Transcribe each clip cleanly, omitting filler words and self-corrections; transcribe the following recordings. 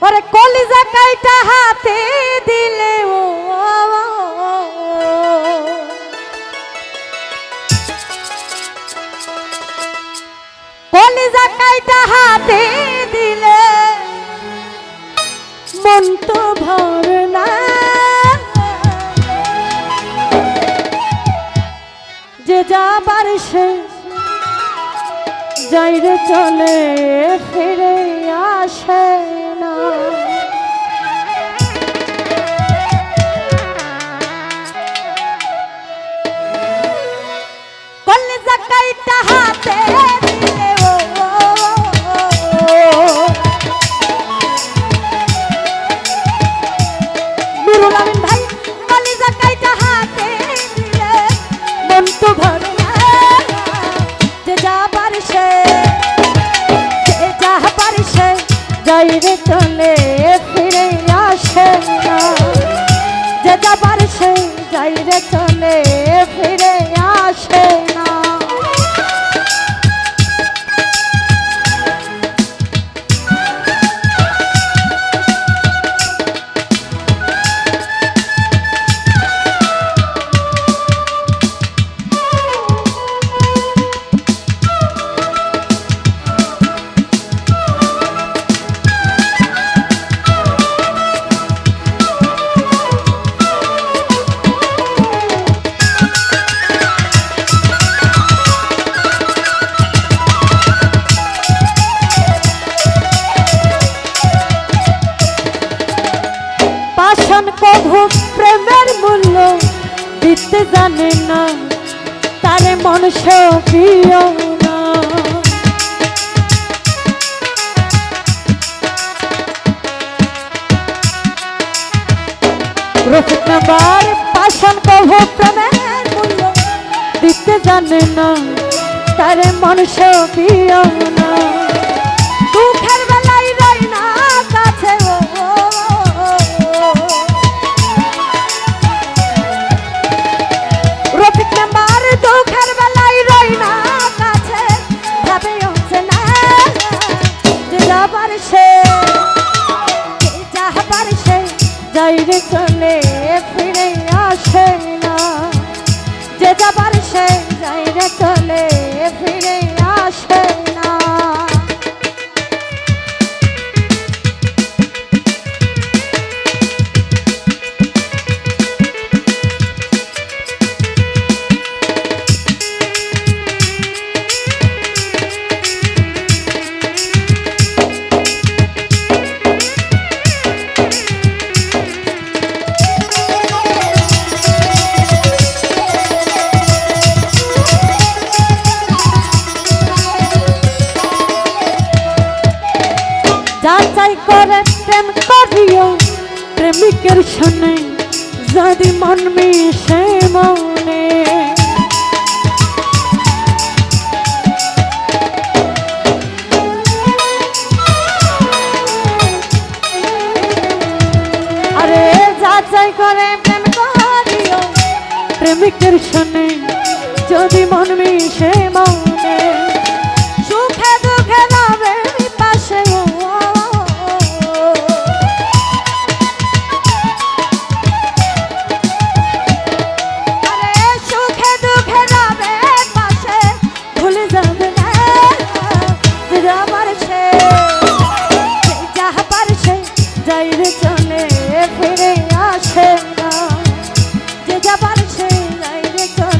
ওরে কলিজা কাইটা হাতে দিলে ও কলিজা কাইটা হাতে দিলে মন তো ভরে না যে যাবার সে যাইরে চলে ফিরে আসে না কলিজা কাইটা হাতে দিলে ও নুরুল আমিন ভাই কলিজা কাইটা হাতে দিলে মন তো ভরে না যে যাবার সে যাইরে চলে ফিরে আসে না যে যাবার সে যাইরে চলে ফিরে আসে না কভু প্রেমের মূল্য দিতে জানে না তারে মনুষ্য প্রিয় না রফিক নাম্বার পাশান কভু প্রেমের মূল্য দিতে জানে না তারে মনুষ্য প্রিয় না দুঃখের বেলায় রই না কাছে যাইরে চলে ফিরে আসে না যে যাবার সে যাইরে চলে ফিরে আসে না যাচাই করে প্রেম করিও প্রেমিকের শুনে যদি মন মিশে মনে আরে যাচাই করে প্রেম করিও প্রেমিকের শুনে যদি মন মিশে মনে সুখে দুঃখে রবে পাশে যাইরে চলে ফিরে আসে না যে যাবার সে যাইরে চলে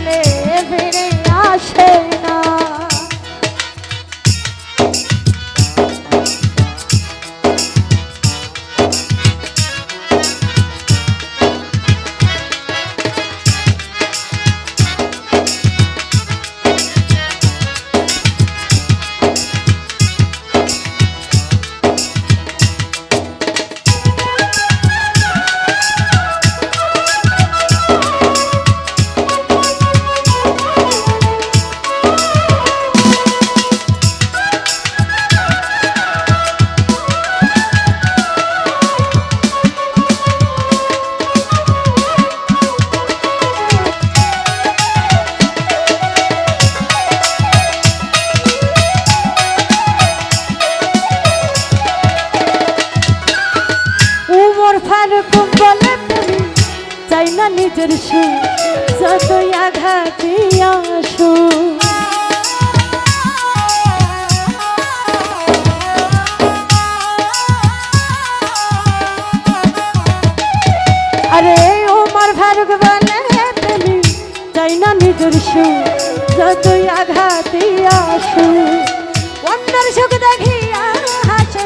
ফারুক বলে প্রেমী চাই না নিজের সুখ যতই আঘাতে আসো আরে ওমর ফারুক বলে প্রেমী চাই না নিজের সুখ যতই আঘাতে আসো অন্যের সুখ দেখিয়া হাসে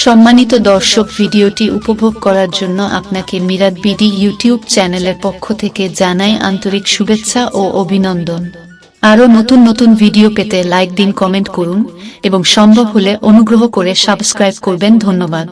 সম্মানিত দর্শক, ভিডিওটি উপভোগ করার জন্য আপনাকে মিরাত বিডি ইউটিউব চ্যানেলের পক্ষ থেকে জানাই আন্তরিক শুভেচ্ছা ও অভিনন্দন। আরও নতুন নতুন ভিডিও পেতে লাইক দিন, কমেন্ট করুন এবং সম্ভব হলে অনুগ্রহ করে সাবস্ক্রাইব করবেন। ধন্যবাদ।